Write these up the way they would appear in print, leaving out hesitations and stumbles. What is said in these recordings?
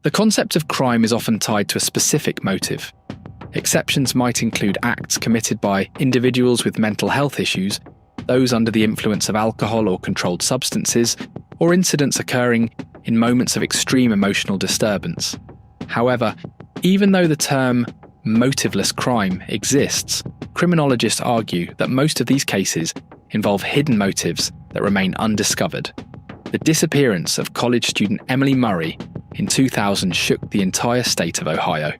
The concept of crime is often tied to a specific motive. Exceptions might include acts committed by individuals with mental health issues, those under the influence of alcohol or controlled substances, or incidents occurring in moments of extreme emotional disturbance. However, even though the term motiveless crime exists, criminologists argue that most of these cases involve hidden motives that remain undiscovered. The disappearance of college student Emily Murray in 2000 shook the entire state of Ohio.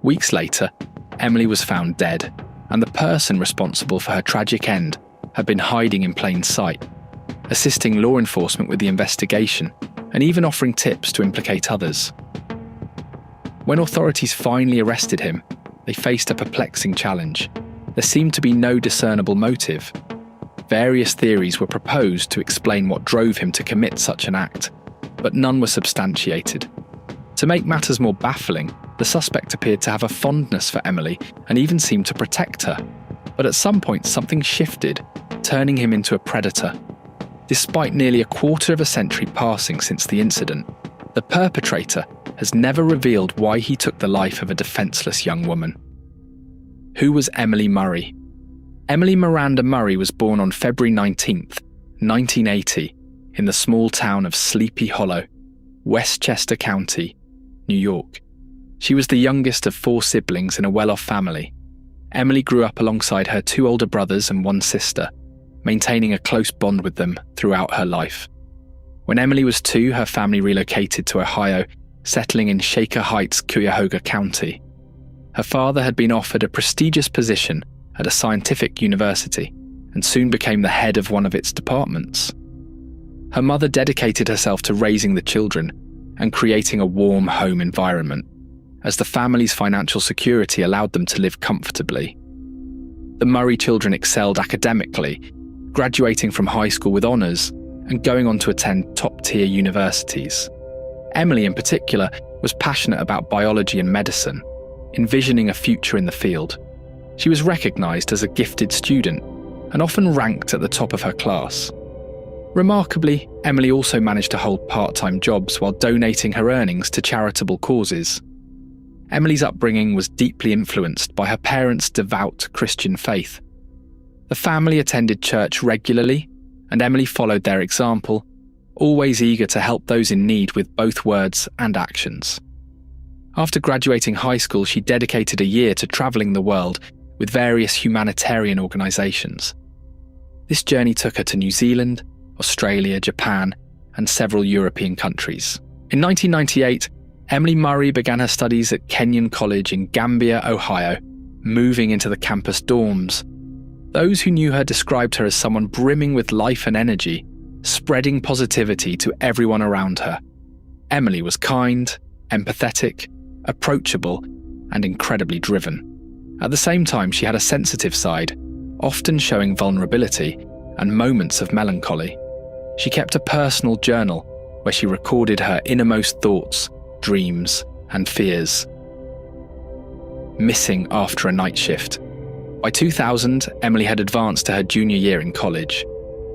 Weeks later, Emily was found dead, and the person responsible for her tragic end had been hiding in plain sight, assisting law enforcement with the investigation and even offering tips to implicate others. When authorities finally arrested him, they faced a perplexing challenge. There seemed to be no discernible motive. Various theories were proposed to explain what drove him to commit such an act, but none were substantiated. To make matters more baffling, the suspect appeared to have a fondness for Emily and even seemed to protect her. But at some point something shifted, turning him into a predator. Despite nearly a quarter of a century passing since the incident, the perpetrator has never revealed why he took the life of a defenseless young woman. Who was Emily Murray? Emily Miranda Murray was born on February 19th, 1980, in the small town of Sleepy Hollow, Westchester County, New York. She was the youngest of 4 siblings in a well-off family. Emily grew up alongside her 2 older brothers and 1 sister, maintaining a close bond with them throughout her life. When Emily was 2, her family relocated to Ohio, settling in Shaker Heights, Cuyahoga County. Her father had been offered a prestigious position at a scientific university and soon became the head of one of its departments. Her mother dedicated herself to raising the children and creating a warm home environment, as the family's financial security allowed them to live comfortably. The Murray children excelled academically, graduating from high school with honours and going on to attend top-tier universities. Emily, in particular, was passionate about biology and medicine, envisioning a future in the field. She was recognised as a gifted student and often ranked at the top of her class. Remarkably, Emily also managed to hold part-time jobs while donating her earnings to charitable causes. Emily's upbringing was deeply influenced by her parents' devout Christian faith. The family attended church regularly, and Emily followed their example, always eager to help those in need with both words and actions. After graduating high school, she dedicated a year to travelling the world with various humanitarian organisations. This journey took her to New Zealand, Australia, Japan, and several European countries. In 1998, Emily Murray began her studies at Kenyon College in Gambia, Ohio, moving into the campus dorms. Those who knew her described her as someone brimming with life and energy, spreading positivity to everyone around her. Emily was kind, empathetic, approachable, and incredibly driven. At the same time, she had a sensitive side, often showing vulnerability and moments of melancholy. She kept a personal journal where she recorded her innermost thoughts, dreams, and fears. Missing after a night shift. By 2000, Emily had advanced to her junior year in college.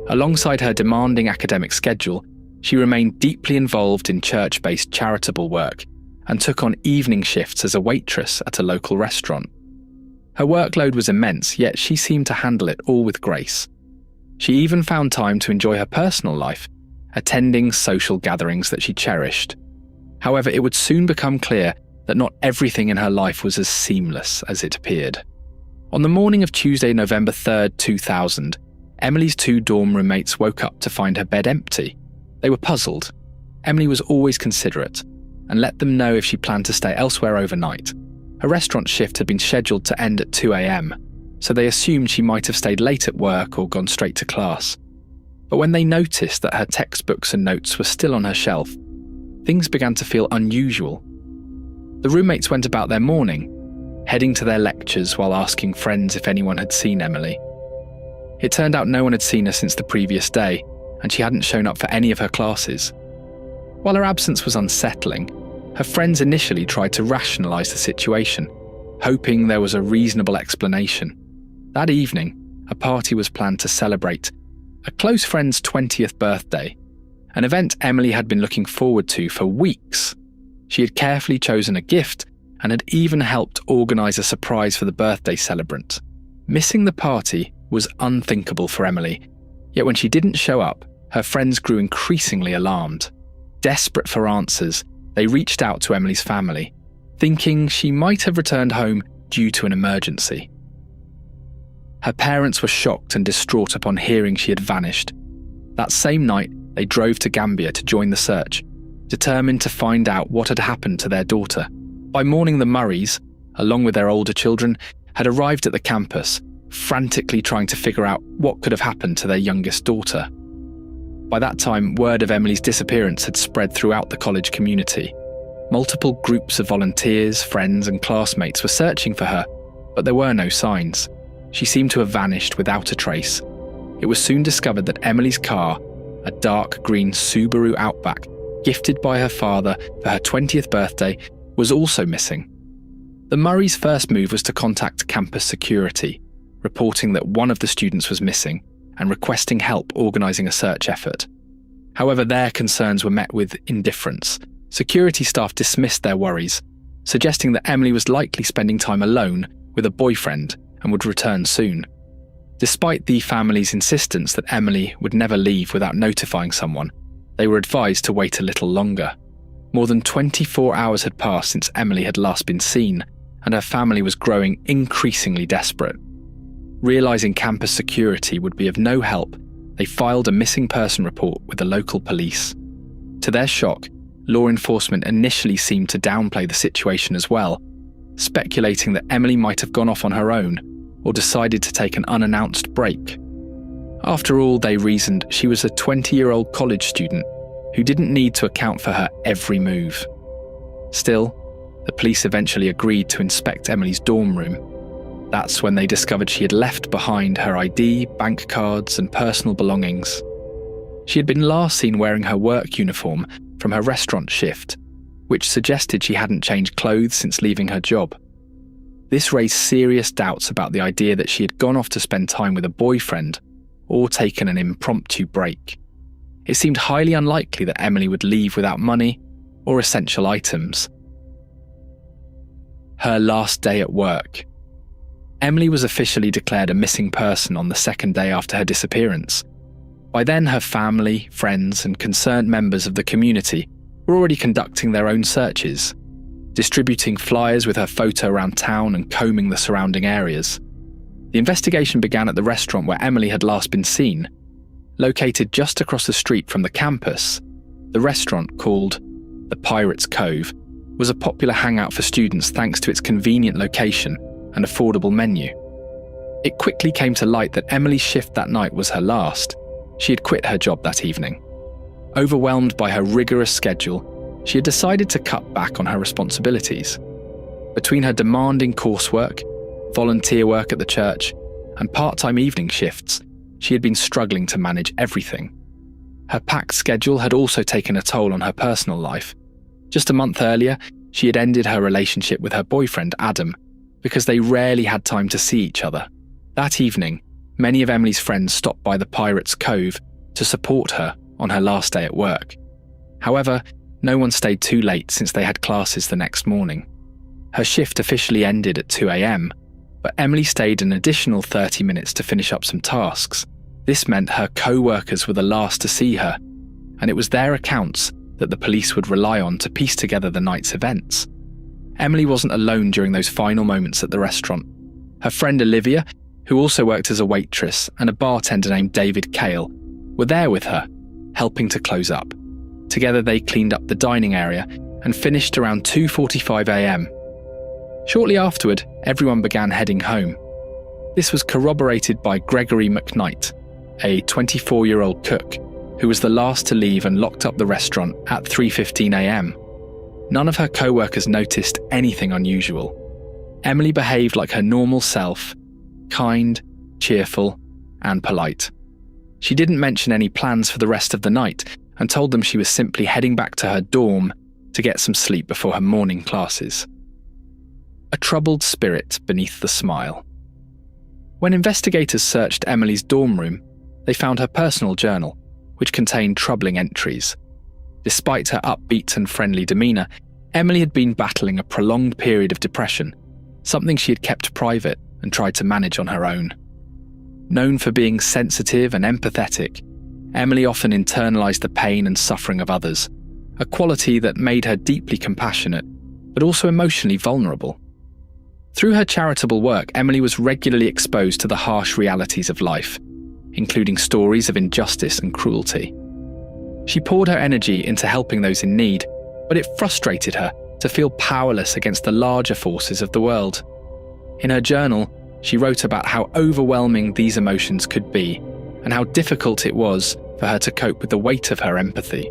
Alongside her demanding academic schedule, she remained deeply involved in church-based charitable work and took on evening shifts as a waitress at a local restaurant. Her workload was immense, yet she seemed to handle it all with grace. She even found time to enjoy her personal life, attending social gatherings that she cherished. However, it would soon become clear that not everything in her life was as seamless as it appeared. On the morning of Tuesday, November 3rd, 2000, Emily's 2 dorm roommates woke up to find her bed empty. They were puzzled. Emily was always considerate and let them know if she planned to stay elsewhere overnight. Her restaurant shift had been scheduled to end at 2 a.m, so they assumed she might have stayed late at work or gone straight to class. But when they noticed that her textbooks and notes were still on her shelf, things began to feel unusual. The roommates went about their morning, heading to their lectures while asking friends if anyone had seen Emily. It turned out no one had seen her since the previous day, and she hadn't shown up for any of her classes. While her absence was unsettling, her friends initially tried to rationalise the situation, hoping there was a reasonable explanation. That evening, a party was planned to celebrate a close friend's 20th birthday, an event Emily had been looking forward to for weeks. She had carefully chosen a gift and had even helped organise a surprise for the birthday celebrant. Missing the party was unthinkable for Emily, yet when she didn't show up, her friends grew increasingly alarmed. Desperate for answers, they reached out to Emily's family, thinking she might have returned home due to an emergency. Her parents were shocked and distraught upon hearing she had vanished. That same night, they drove to Gambia to join the search, determined to find out what had happened to their daughter. By morning, the Murrays, along with their older children, had arrived at the campus, frantically trying to figure out what could have happened to their youngest daughter. By that time, word of Emily's disappearance had spread throughout the college community. Multiple groups of volunteers, friends, and classmates were searching for her, but there were no signs. She seemed to have vanished without a trace. It was soon discovered that Emily's car, a dark green Subaru Outback, gifted by her father for her 20th birthday, was also missing. The Murrays' first move was to contact campus security, reporting that one of the students was missing and requesting help organising a search effort. However, their concerns were met with indifference. Security staff dismissed their worries, suggesting that Emily was likely spending time alone with a boyfriend and would return soon. Despite the family's insistence that Emily would never leave without notifying someone, they were advised to wait a little longer. More than 24 hours had passed since Emily had last been seen, and her family was growing increasingly desperate. Realising campus security would be of no help, they filed a missing person report with the local police. To their shock, law enforcement initially seemed to downplay the situation as well, speculating that Emily might have gone off on her own or decided to take an unannounced break. After all, they reasoned, she was a 20-year-old college student who didn't need to account for her every move. Still, the police eventually agreed to inspect Emily's dorm room. That's when they discovered she had left behind her ID, bank cards, and personal belongings. She had been last seen wearing her work uniform from her restaurant shift, which suggested she hadn't changed clothes since leaving her job. This raised serious doubts about the idea that she had gone off to spend time with a boyfriend or taken an impromptu break. It seemed highly unlikely that Emily would leave without money or essential items. Her last day at work. Emily was officially declared a missing person on the second day after her disappearance. By then, her family, friends, and concerned members of the community were already conducting their own searches, distributing flyers with her photo around town and combing the surrounding areas. The investigation began at the restaurant where Emily had last been seen. Located just across the street from the campus, the restaurant, called the Pirates Cove, was a popular hangout for students thanks to its convenient location and affordable menu. It quickly came to light that Emily's shift that night was her last. She had quit her job that evening. Overwhelmed by her rigorous schedule, she had decided to cut back on her responsibilities. Between her demanding coursework, volunteer work at the church, and part-time evening shifts, she had been struggling to manage everything. Her packed schedule had also taken a toll on her personal life. Just a month earlier, she had ended her relationship with her boyfriend, Adam, because they rarely had time to see each other. That evening, many of Emily's friends stopped by the Pirates Cove to support her on her last day at work. However, no one stayed too late since they had classes the next morning. Her shift officially ended at 2 a.m, but Emily stayed an additional 30 minutes to finish up some tasks. This meant her co-workers were the last to see her, and it was their accounts that the police would rely on to piece together the night's events. Emily wasn't alone during those final moments at the restaurant. Her friend Olivia, who also worked as a waitress, and a bartender named David Cale were there with her, helping to close up. Together they cleaned up the dining area and finished around 2:45 a.m. Shortly afterward, everyone began heading home. This was corroborated by Gregory McKnight, a 24-year-old cook, who was the last to leave and locked up the restaurant at 3:15 a.m. None of her co-workers noticed anything unusual. Emily behaved like her normal self, kind, cheerful, and polite. She didn't mention any plans for the rest of the night and told them she was simply heading back to her dorm to get some sleep before her morning classes. A troubled spirit beneath the smile. When investigators searched Emily's dorm room, they found her personal journal, which contained troubling entries. Despite her upbeat and friendly demeanour, Emily had been battling a prolonged period of depression, something she had kept private and tried to manage on her own. Known for being sensitive and empathetic, Emily often internalized the pain and suffering of others, a quality that made her deeply compassionate, but also emotionally vulnerable. Through her charitable work, Emily was regularly exposed to the harsh realities of life, including stories of injustice and cruelty. She poured her energy into helping those in need, but it frustrated her to feel powerless against the larger forces of the world. In her journal, she wrote about how overwhelming these emotions could be and how difficult it was for her to cope with the weight of her empathy.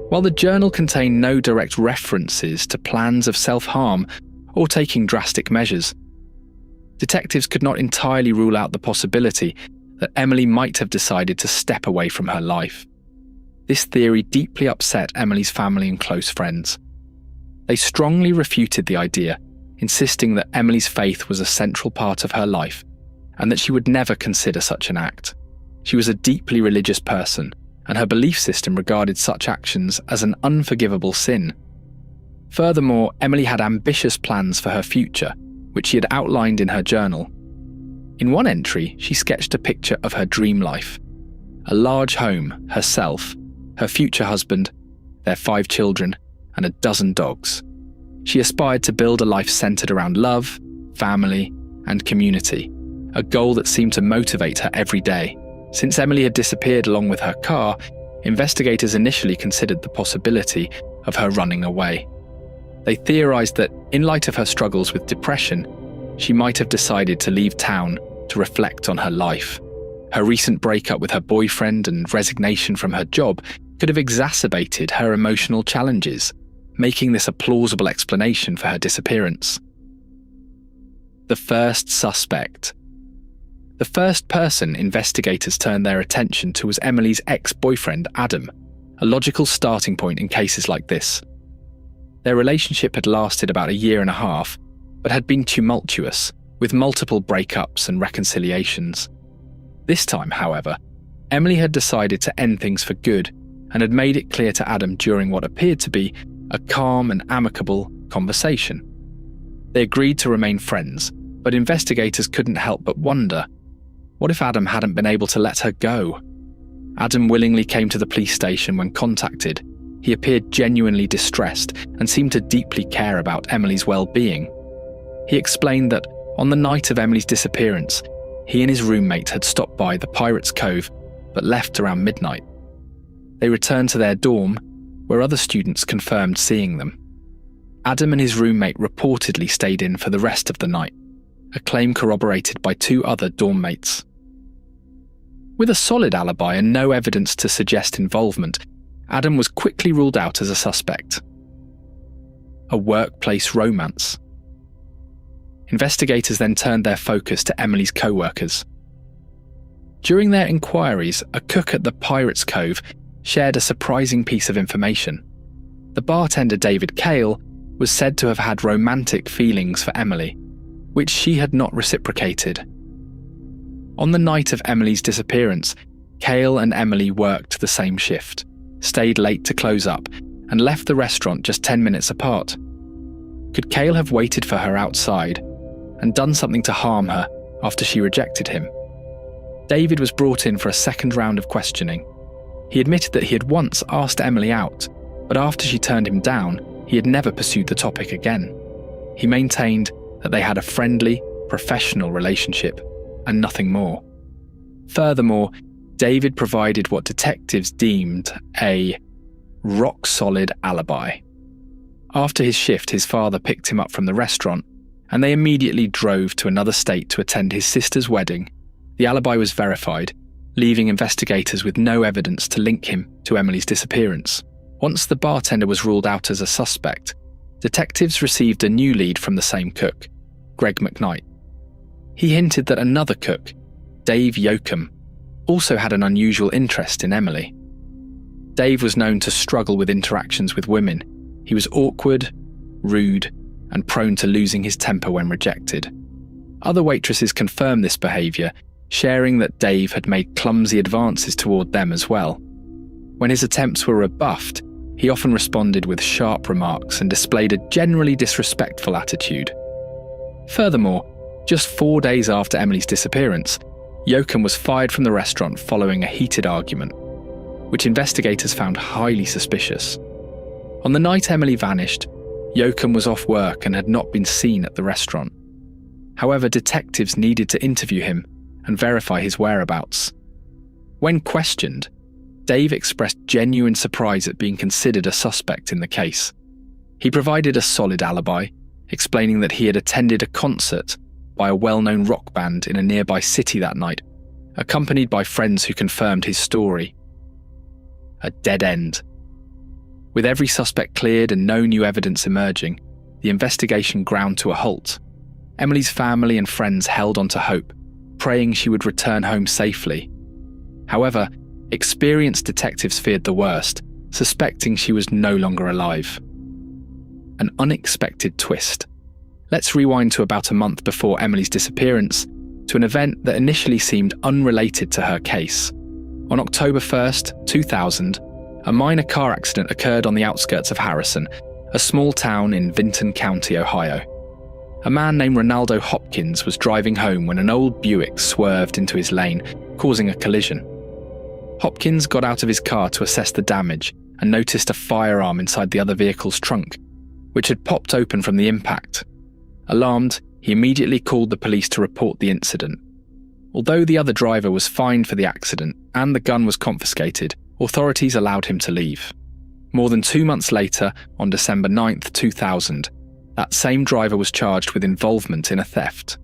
While the journal contained no direct references to plans of self-harm or taking drastic measures, detectives could not entirely rule out the possibility that Emily might have decided to step away from her life. This theory deeply upset Emily's family and close friends. They strongly refuted the idea, insisting that Emily's faith was a central part of her life and that she would never consider such an act. She was a deeply religious person, and her belief system regarded such actions as an unforgivable sin. Furthermore, Emily had ambitious plans for her future, which she had outlined in her journal. In one entry, she sketched a picture of her dream life: a large home, herself, her future husband, their 5 children, and a dozen dogs. She aspired to build a life centered around love, family, and community, a goal that seemed to motivate her every day. Since Emily had disappeared along with her car, investigators initially considered the possibility of her running away. They theorized that, in light of her struggles with depression, she might have decided to leave town to reflect on her life. Her recent breakup with her boyfriend and resignation from her job could have exacerbated her emotional challenges, making this a plausible explanation for her disappearance. The first suspect. The first person investigators turned their attention to was Emily's ex-boyfriend, Adam, a logical starting point in cases like this. Their relationship had lasted about 1.5 years, but had been tumultuous, with multiple breakups and reconciliations. This time, however, Emily had decided to end things for good and had made it clear to Adam during what appeared to be a calm and amicable conversation. They agreed to remain friends, but investigators couldn't help but wonder, what if Adam hadn't been able to let her go? Adam willingly came to the police station when contacted. He appeared genuinely distressed and seemed to deeply care about Emily's well-being. He explained that on the night of Emily's disappearance, he and his roommate had stopped by the Pirates Cove but left around midnight. They returned to their dorm, where other students confirmed seeing them. Adam and his roommate reportedly stayed in for the rest of the night, a claim corroborated by 2 other dorm mates. With a solid alibi and no evidence to suggest involvement, Adam was quickly ruled out as a suspect. A workplace romance. Investigators then turned their focus to Emily's co-workers. During their inquiries, a cook at the Pirates Cove shared a surprising piece of information. The bartender David Cale was said to have had romantic feelings for Emily, which she had not reciprocated. On the night of Emily's disappearance, Cale and Emily worked the same shift, stayed late to close up, and left the restaurant just 10 minutes apart. Could Cale have waited for her outside and done something to harm her after she rejected him? David was brought in for a second round of questioning. He admitted that he had once asked Emily out, but after she turned him down, he had never pursued the topic again. He maintained that they had a friendly, professional relationship and nothing more. Furthermore, David provided what detectives deemed a rock-solid alibi. After his shift, his father picked him up from the restaurant, and they immediately drove to another state to attend his sister's wedding. The alibi was verified, leaving investigators with no evidence to link him to Emily's disappearance. Once the bartender was ruled out as a suspect, detectives received a new lead from the same cook, Greg McKnight. He hinted that another cook, Dave Yoakum, also had an unusual interest in Emily. Dave was known to struggle with interactions with women. He was awkward, rude, and prone to losing his temper when rejected. Other waitresses confirmed this behaviour, sharing that Dave had made clumsy advances toward them as well. When his attempts were rebuffed, He often responded with sharp remarks and displayed a generally disrespectful attitude. Furthermore, just 4 days after Emily's disappearance, Joachim was fired from the restaurant following a heated argument, which investigators found highly suspicious. On the night Emily vanished, Joachim was off work and had not been seen at the restaurant. However, detectives needed to interview him and verify his whereabouts. When questioned, Dave expressed genuine surprise at being considered a suspect in the case. He provided a solid alibi, explaining that he had attended a concert by a well-known rock band in a nearby city that night, accompanied by friends who confirmed his story. A dead end. With every suspect cleared and no new evidence emerging, the investigation ground to a halt. Emily's family and friends held on to hope, praying she would return home safely. However, experienced detectives feared the worst, suspecting she was no longer alive. An unexpected twist. Let's rewind to about a month before Emily's disappearance, to an event that initially seemed unrelated to her case. On October 1st, 2000, a minor car accident occurred on the outskirts of Harrison, a small town in Vinton County, Ohio. A man named Ronaldo Hopkins was driving home when an old Buick swerved into his lane, causing a collision. Hopkins got out of his car to assess the damage and noticed a firearm inside the other vehicle's trunk, which had popped open from the impact. Alarmed, he immediately called the police to report the incident. Although the other driver was fined for the accident and the gun was confiscated, authorities allowed him to leave. More than 2 months later, on December 9th, 2000, that same driver was charged with involvement in a theft.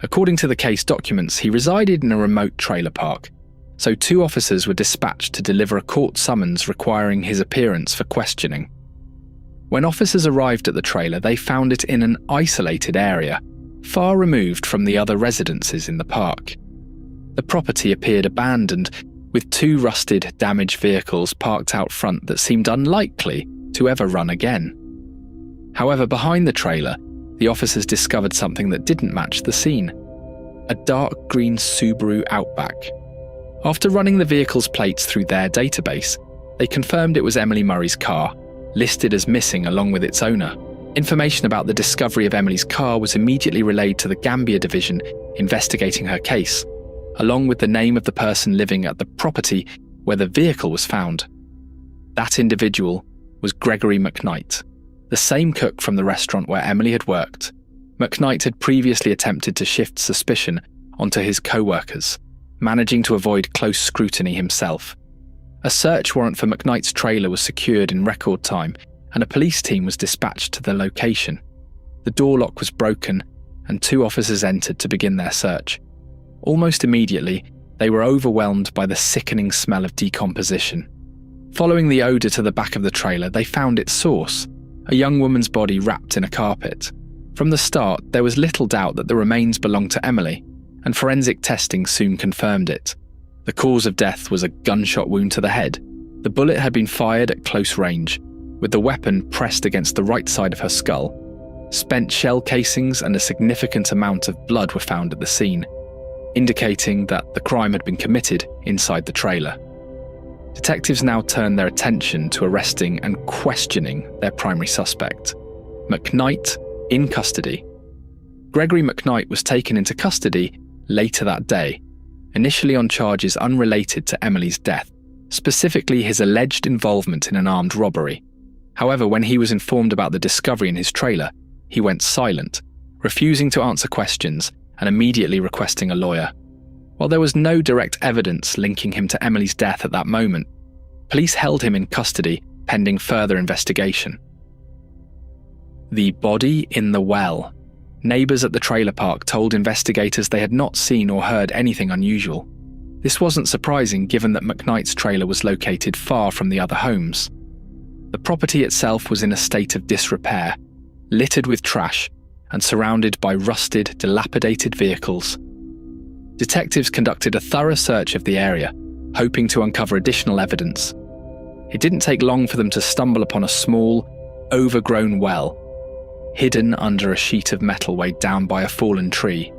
According to the case documents, he resided in a remote trailer park, so 2 officers were dispatched to deliver a court summons requiring his appearance for questioning. When officers arrived at the trailer, they found it in an isolated area, far removed from the other residences in the park. The property appeared abandoned, with 2 rusted, damaged vehicles parked out front that seemed unlikely to ever run again. However, behind the trailer, the officers discovered something that didn't match the scene: a dark green Subaru Outback. After running the vehicle's plates through their database, they confirmed it was Emily Murray's car, listed as missing along with its owner. Information about the discovery of Emily's car was immediately relayed to the Gambia division investigating her case, along with the name of the person living at the property where the vehicle was found. That individual was Gregory McKnight, the same cook from the restaurant where Emily had worked. McKnight had previously attempted to shift suspicion onto his co-workers, managing to avoid close scrutiny himself. A search warrant for McKnight's trailer was secured in record time, and a police team was dispatched to the location. The door lock was broken, and 2 officers entered to begin their search. Almost immediately, they were overwhelmed by the sickening smell of decomposition. Following the odour to the back of the trailer, they found its source: a young woman's body wrapped in a carpet. From the start, there was little doubt that the remains belonged to Emily, and forensic testing soon confirmed it. The cause of death was a gunshot wound to the head. The bullet had been fired at close range, with the weapon pressed against the right side of her skull. Spent shell casings and a significant amount of blood were found at the scene, indicating that the crime had been committed inside the trailer. Detectives now turned their attention to arresting and questioning their primary suspect, McKnight, in custody. Gregory McKnight was taken into custody later that day, initially on charges unrelated to Emily's death, specifically his alleged involvement in an armed robbery. However, when he was informed about the discovery in his trailer, he went silent, refusing to answer questions and immediately requesting a lawyer. While there was no direct evidence linking him to Emily's death at that moment, police held him in custody pending further investigation. The body in the well. Neighbours at the trailer park told investigators they had not seen or heard anything unusual. This wasn't surprising given that McKnight's trailer was located far from the other homes. The property itself was in a state of disrepair, littered with trash and surrounded by rusted, dilapidated vehicles. Detectives conducted a thorough search of the area, hoping to uncover additional evidence. It didn't take long for them to stumble upon a small, overgrown well, hidden under a sheet of metal weighed down by a fallen tree.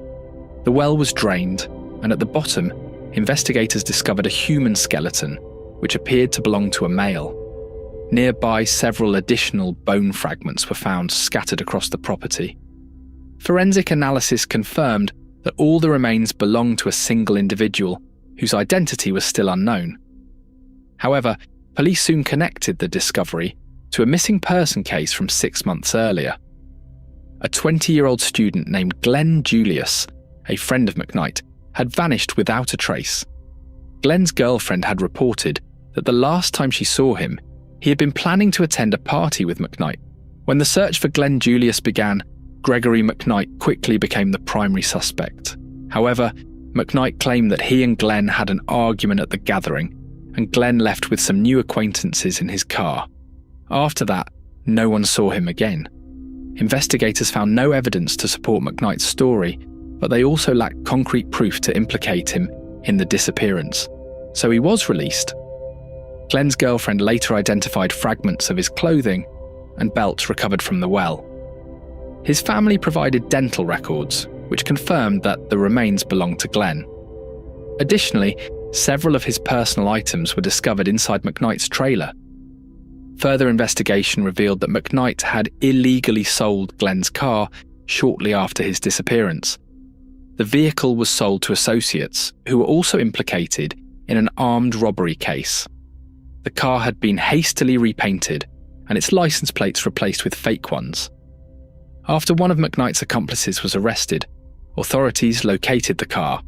The well was drained, and at the bottom, investigators discovered a human skeleton, which appeared to belong to a male. Nearby, several additional bone fragments were found scattered across the property. Forensic analysis confirmed that all the remains belonged to a single individual whose identity was still unknown. However, police soon connected the discovery to a missing person case from 6 months earlier. A 20-year-old student named Glenn Julius, a friend of McKnight, had vanished without a trace. Glenn's girlfriend had reported that the last time she saw him, he had been planning to attend a party with McKnight. When the search for Glenn Julius began, Gregory McKnight quickly became the primary suspect. However, McKnight claimed that he and Glenn had an argument at the gathering, and Glenn left with some new acquaintances in his car. After that, no one saw him again. Investigators found no evidence to support McKnight's story, but they also lacked concrete proof to implicate him in the disappearance, so he was released. Glenn's girlfriend later identified fragments of his clothing and belts recovered from the well. His family provided dental records, which confirmed that the remains belonged to Glenn. Additionally, several of his personal items were discovered inside McKnight's trailer. Further investigation revealed that McKnight had illegally sold Glenn's car shortly after his disappearance. The vehicle was sold to associates who were also implicated in an armed robbery case. The car had been hastily repainted and its license plates replaced with fake ones. After one of McKnight's accomplices was arrested, authorities located the car.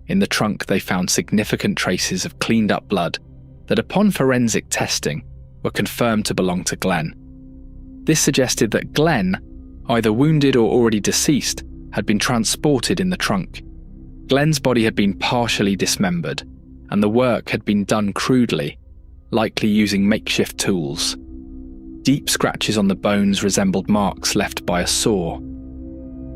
In the trunk, they found significant traces of cleaned-up blood that, upon forensic testing, were confirmed to belong to Glenn. This suggested that Glenn, either wounded or already deceased, had been transported in the trunk. Glenn's body had been partially dismembered, and the work had been done crudely, likely using makeshift tools. Deep scratches on the bones resembled marks left by a saw.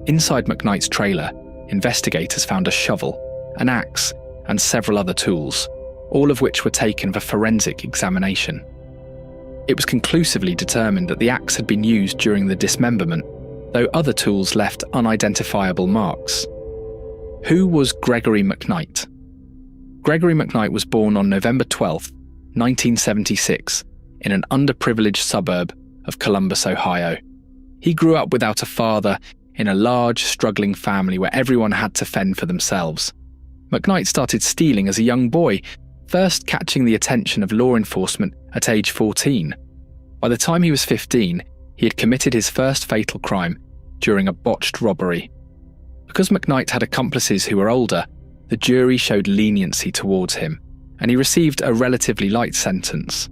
Inside McKnight's trailer, investigators found a shovel, an axe, and several other tools, all of which were taken for forensic examination. It was conclusively determined that the axe had been used during the dismemberment, though other tools left unidentifiable marks. Who was Gregory McKnight? Gregory McKnight was born on November 12, 1976, in an underprivileged suburb of Columbus, Ohio. He grew up without a father in a large, struggling family where everyone had to fend for themselves. McKnight started stealing as a young boy, first catching the attention of law enforcement at age 14. By the time he was 15, he had committed his first fatal crime during a botched robbery. Because McKnight had accomplices who were older, the jury showed leniency towards him, and he received a relatively light sentence.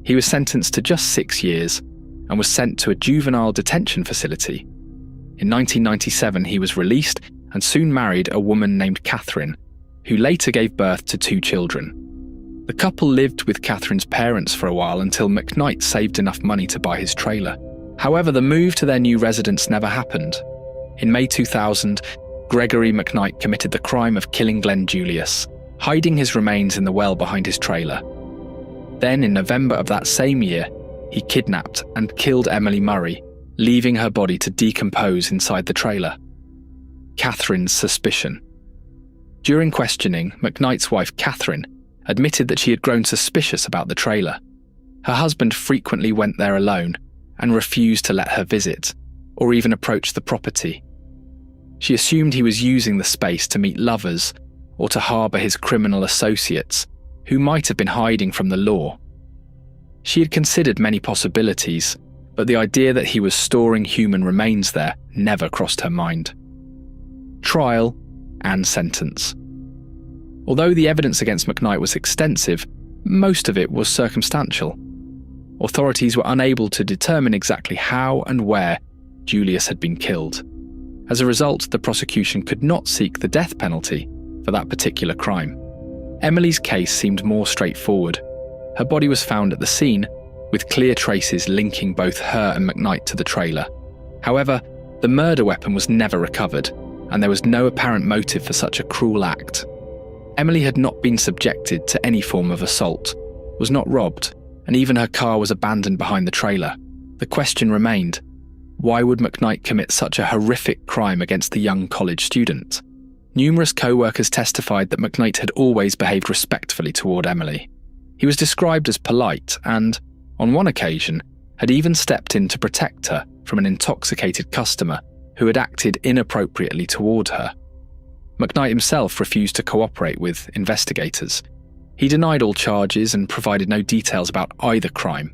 He was sentenced to just 6 years and was sent to a juvenile detention facility. In 1997, he was released and soon married a woman named Catherine, who later gave birth to 2 children. The couple lived with Catherine's parents for a while until McKnight saved enough money to buy his trailer. However, the move to their new residence never happened. In May 2000, Gregory McKnight committed the crime of killing Glenn Julius, hiding his remains in the well behind his trailer. Then, in November of that same year, he kidnapped and killed Emily Murray, leaving her body to decompose inside the trailer. Catherine's suspicion. During questioning, McKnight's wife Catherine admitted that she had grown suspicious about the trailer. Her husband frequently went there alone and refused to let her visit, or even approach the property. She assumed he was using the space to meet lovers or to harbour his criminal associates, who might have been hiding from the law. She had considered many possibilities, but the idea that he was storing human remains there never crossed her mind. Trial and sentence. Although the evidence against McKnight was extensive, most of it was circumstantial. Authorities were unable to determine exactly how and where Julius had been killed. As a result, the prosecution could not seek the death penalty for that particular crime. Emily's case seemed more straightforward. Her body was found at the scene, with clear traces linking both her and McKnight to the trailer. However, the murder weapon was never recovered, and there was no apparent motive for such a cruel act. Emily had not been subjected to any form of assault, was not robbed, and even her car was abandoned behind the trailer. The question remained, why would McKnight commit such a horrific crime against the young college student? Numerous co-workers testified that McKnight had always behaved respectfully toward Emily. He was described as polite and, on one occasion, had even stepped in to protect her from an intoxicated customer who had acted inappropriately toward her. McKnight himself refused to cooperate with investigators. He denied all charges and provided no details about either crime.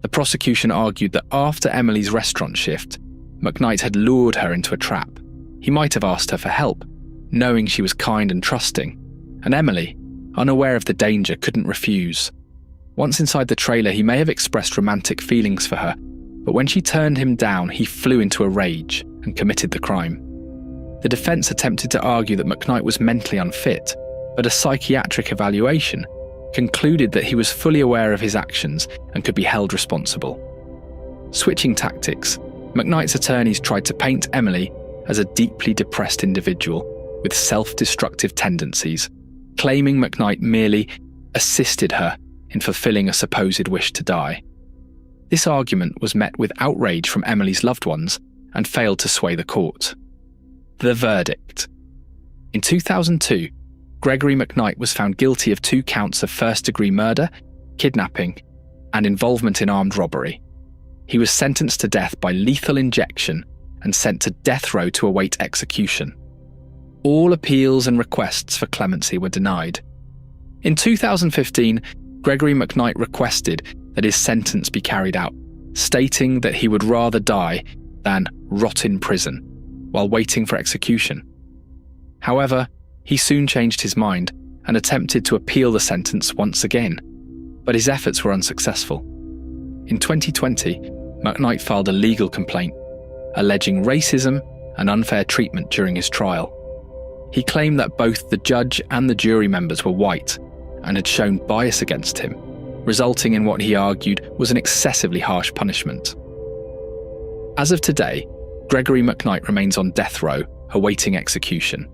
The prosecution argued that after Emily's restaurant shift, McKnight had lured her into a trap. He might have asked her for help, knowing she was kind and trusting, and Emily, unaware of the danger, couldn't refuse. Once inside the trailer, he may have expressed romantic feelings for her, but when she turned him down, he flew into a rage and committed the crime. The defense attempted to argue that McKnight was mentally unfit, but a psychiatric evaluation concluded that he was fully aware of his actions and could be held responsible. Switching tactics, McKnight's attorneys tried to paint Emily as a deeply depressed individual with self-destructive tendencies, claiming McKnight merely assisted her in fulfilling a supposed wish to die. This argument was met with outrage from Emily's loved ones and failed to sway the court. The verdict. In 2002, Gregory McKnight was found guilty of 2 counts of first-degree murder, kidnapping, and involvement in armed robbery. He was sentenced to death by lethal injection and sent to death row to await execution. All appeals and requests for clemency were denied. In 2015, Gregory McKnight requested that his sentence be carried out, stating that he would rather die than rot in prison while waiting for execution. However, he soon changed his mind and attempted to appeal the sentence once again, but his efforts were unsuccessful. In 2020, McKnight filed a legal complaint, alleging racism and unfair treatment during his trial. He claimed that both the judge and the jury members were white and had shown bias against him, resulting in what he argued was an excessively harsh punishment. As of today, Gregory McKnight remains on death row, awaiting execution.